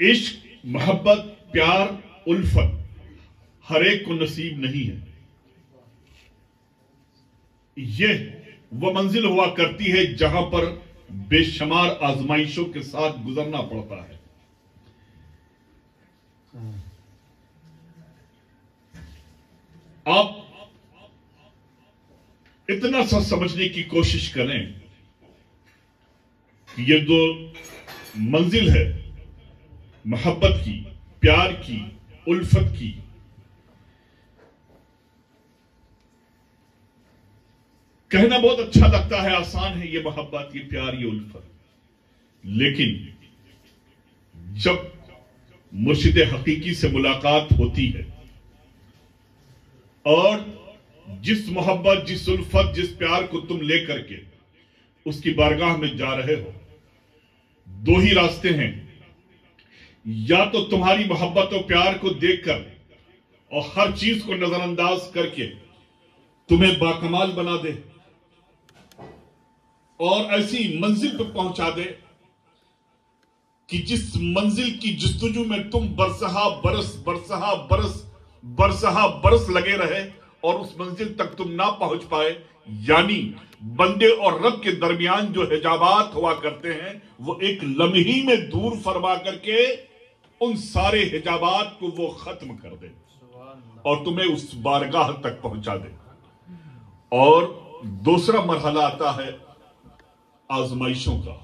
इश्क, मोहब्बत, प्यार, उल्फत हर एक को नसीब नहीं है। यह वह मंजिल हुआ करती है जहां पर बेशुमार आजमाइशों के साथ गुजरना पड़ता है। आप इतना सा समझने की कोशिश करें कि ये जो मंजिल है मोहब्बत की, प्यार की, उल्फत की, कहना बहुत अच्छा लगता है, आसान है, ये मोहब्बत, ये प्यार, ये उल्फत। लेकिन जब मुर्शिद हकीकी से मुलाकात होती है और जिस मोहब्बत, जिस उल्फत, जिस प्यार को तुम लेकर के उसकी बारगाह में जा रहे हो, दो ही रास्ते हैं। या तो तुम्हारी मोहब्बत और प्यार को देखकर और हर चीज को नजरअंदाज करके तुम्हें बाकमाल बना दे और ऐसी मंजिल पर पहुंचा दे कि जिस मंजिल की जस्तजू में तुम बरसहा बरस लगे रहे और उस मंजिल तक तुम ना पहुंच पाए। यानी बंदे और रब के दरमियान जो हिजाबात हुआ करते हैं वो एक लम्ही में दूर फरमा करके उन सारे हिजाबात को वो खत्म कर दे और तुम्हें उस बारगाह तक पहुंचा दे। और दूसरा मरहला आता है आजमाइशों का।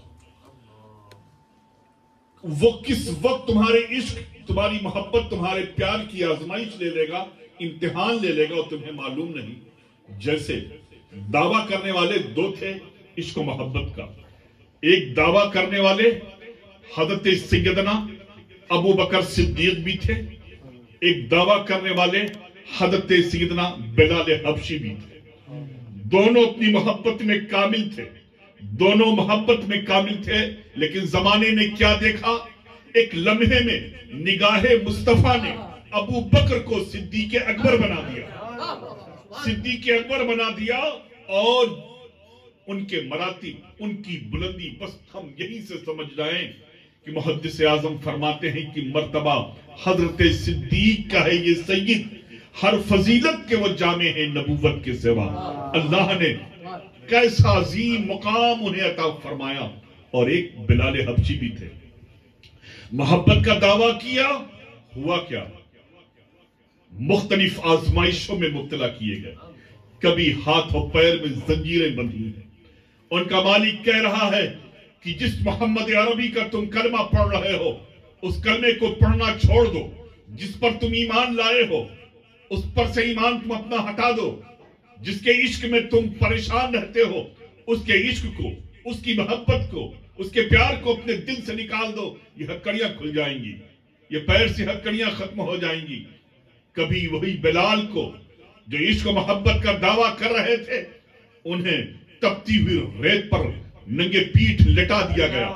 वो किस वक्त तुम्हारे इश्क, तुम्हारी मोहब्बत, तुम्हारे प्यार की आजमाइश ले लेगा, इम्तिहान ले लेगा और तुम्हें मालूम नहीं। जैसे दावा करने वाले दो थे इश्क और मोहब्बत का। एक दावा करने वाले हजरत सैयदना अबू बकर सिद्दीक भी थे, एक दावा करने वाले हजरत सैयदना बिलाल हबशी भी थे। दोनों अपनी मोहब्बत में कामिल थे, दोनों मोहब्बत में कामिल थे। लेकिन जमाने ने क्या देखा, एक लम्हे में निगाहे मुस्तफा ने अबू बकर को सिद्दीक अकबर बना दिया, सिद्दीक अकबर बना दिया। और उनके मरातिब, उनकी बुलंदी, बस हम यहीं से समझ जाएं कि मुहद्दिस आजम फरमाते हैं कि मर्तबा हजरत सिद्दीक का है ये सैयद, हर फजीलत के वो जामे हैं नबूवत के सिवा। अल्लाह ने कैसा अजीम मुकाम उन्हें अता फरमाया। और एक बिलाल हबशी भी थे, मोहब्बत का दावा किया, हुआ क्या, मुख्तलिफ आजमाइशों में मुब्तला किए गए। कभी हाथ और पैर में जंजीरें बंधी हैं। उनका मालिक कह रहा है कि जिस मोहम्मद अरबी का तुम कलमा पढ़ रहे हो उस कलमे को पढ़ना छोड़ दो, जिस पर तुम ईमान लाए हो उस पर से ईमान तुम अपना हटा दो, जिसके इश्क में तुम परेशान रहते हो उसके इश्क को, उसकी मोहब्बत को, उसके प्यार को अपने दिल से निकाल दो। ये हथकड़ियां खुल जाएंगी, ये पैर से हथकड़ियां खत्म हो जाएंगी। कभी वही बिलाल को जो इश्क और मोहब्बत का दावा कर रहे थे, उन्हें तपती हुई रेत पर नंगे पीठ लेटा दिया गया।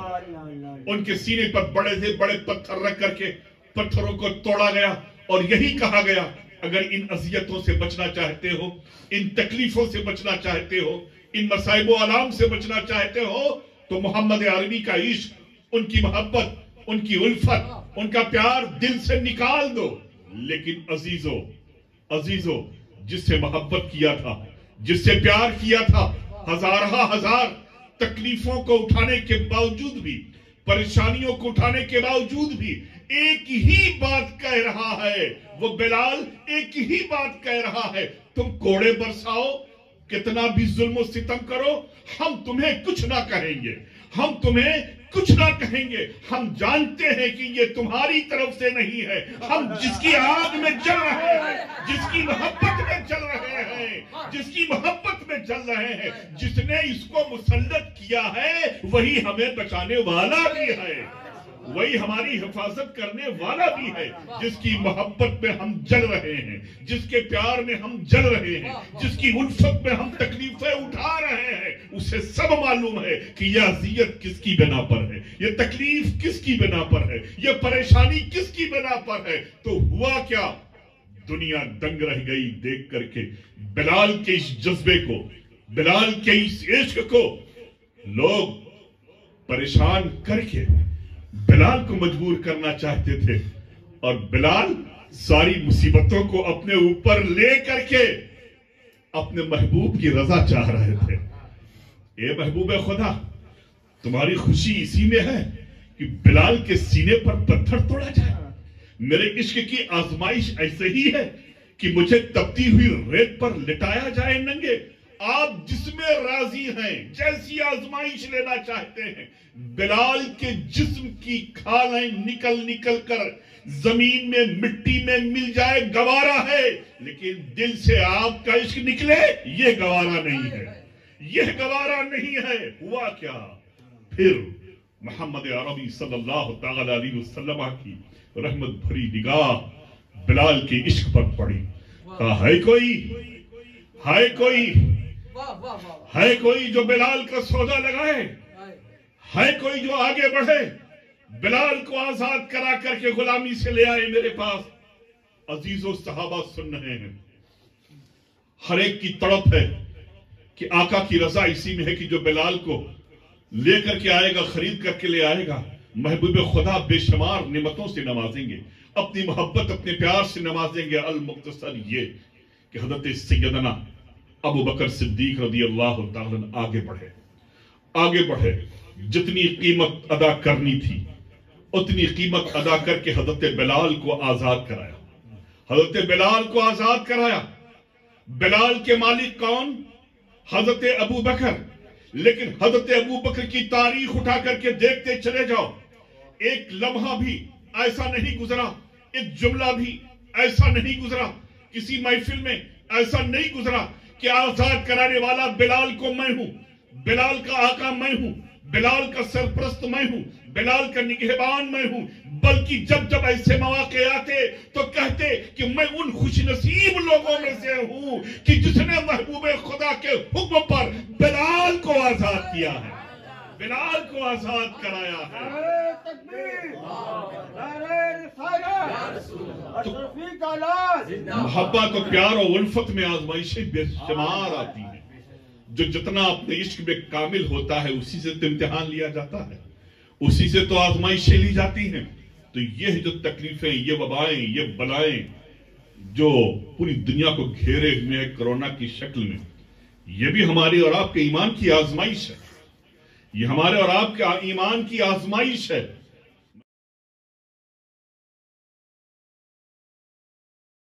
उनके सीने पर बड़े से बड़े पत्थर रख करके पत्थरों को तोड़ा गया और यही कहा गया, अगर इन अजियतों से बचना चाहते हो, इन तकलीफों से बचना चाहते हो, इन मसाइब आलाम से बचना चाहते हो, तो मोहम्मद अरबी का इश्क, उनकी मोहब्बत, उनकी उल्फत, उनका प्यार दिल से निकाल दो। लेकिन अजीजों, जिससे मोहब्बत किया था, जिससे प्यार किया था, हजार तकलीफों को उठाने के बावजूद भी, परेशानियों को उठाने के बावजूद भी एक ही बात कह रहा है, वो बिलाल एक ही बात कह रहा है, तुम कोड़े बरसाओ, कितना भी जुल्म सितम करो, हम तुम्हें कुछ ना कहेंगे, हम तुम्हें कुछ ना कहेंगे। हम जानते हैं कि ये तुम्हारी तरफ से नहीं है। हम जिसकी आग में जल रहे हैं, जिसकी मोहब्बत में जल रहे हैं, जिसकी मोहब्बत में जल रहे हैं, जिसने इसको मुसल्लत किया है, वही हमें बचाने वाला भी है, वही हमारी हिफाजत करने वाला भी है। जिसकी मोहब्बत में हम जल रहे हैं, जिसके प्यार में हम जल रहे हैं, जिसकी उल्फत में हम तकलीफें उठा रहे हैं, उसे सब मालूम है कि यह अजियत किसकी बिना पर है, यह तकलीफ किसकी बिना पर है, यह परेशानी किसकी बिना पर है। तो हुआ क्या, दुनिया दंग रह गई देख करके बिलाल के इस जज्बे को, बिलाल के इस इश्क को। लोग परेशान करके بلال کو مجبور کرنا چاہتے تھے، اور بلال ساری مصیبتوں کو اپنے اوپر لے کر کے اپنے محبوب کی رضا چاہ رہے تھے۔ اے محبوب خدا، تمہاری خوشی اسی میں ہے کہ بلال کے سینے پر پتھر توڑا جائے؟ میرے عشق کی آزمائش ایسے ہی ہے کہ مجھے تپتی ہوئی ریت پر لٹایا جائے ننگے؟ آپ جس میں راضی ہیں، جیسی آزمائش لینا چاہتے ہیں، بلال کے جسم کی کھالیں نکل نکل کر زمین میں مٹی میں مل جائے گوارا ہے، لیکن دل سے آپ کا عشق نکلے یہ گوارا نہیں ہے، یہ گوارا نہیں ہے۔ ہوا کیا؟ پھر محمد عربی صلی اللہ تعالی علیہ وسلم کی رحمت بھری نگاہ بلال کے عشق پر پڑی۔ ہے کوئی جو بلال کا سودا لگائے؟ ہے کوئی جو آگے بڑھے، بلال کو آزاد کرا کر کے غلامی سے لے آئے میرے پاس؟ عزیزو صحابہ سن رہے ہیں، ہر ایک کی تڑپ ہے کہ آقا کی رضا اسی میں ہے کہ جو بلال کو لے کر کے آئے گا، خرید کر کے لے آئے گا، محبوب خدا بے شمار نعمتوں سے نوازیں گے، اپنی محبت اپنے پیار سے نوازیں گے۔ المختصر یہ کہ حضرت سیدنا ابو بکر صدیق رضی اللہ تعالیٰ آگے بڑھے، جتنی قیمت ادا کرنی تھی اتنی قیمت ادا کر کے حضرت بلال کو آزاد کرایا۔ بلال کے مالک کون؟ حضرت ابو بکر۔ لیکن حضرت ابو بکر کی تاریخ اٹھا کر کے دیکھتے چلے جاؤ، ایک لمحہ بھی ایسا نہیں گزرا، ایک جملہ بھی ایسا نہیں گزرا، کسی محفل میں ایسا نہیں گزرا کہ آزاد کرانے والا بلال کو میں ہوں، بلال کا آقا میں ہوں، بلال کا سرپرست میں ہوں، بلال کا نگہبان میں ہوں، بلکہ جب ایسے مواقع آتے تو کہتے کہ میں ان خوش نصیب لوگوں میں سے ہوں کہ جس نے محبوب خدا کے حکم پر بلال کو آزاد کیا ہے، بلال کو آزاد کرایا ہے۔ محبت و پیار و الفت میں آزمائشیں بے شمار آتی ہیں، جو جتنا اپنے عشق میں کامل ہوتا ہے اسی سے تو امتحان لیا جاتا ہے، اسی سے تو آزمائشیں لی جاتی ہیں۔ تو یہ جو تکلیفیں، یہ وبائیں، یہ بلائیں جو پوری دنیا کو گھیرے ہوئے ہیں کرونا کی شکل میں، یہ بھی ہماری اور آپ کے ایمان کی آزمائش ہے، یہ ہمارے اور آپ کے ایمان کی آزمائش ہے۔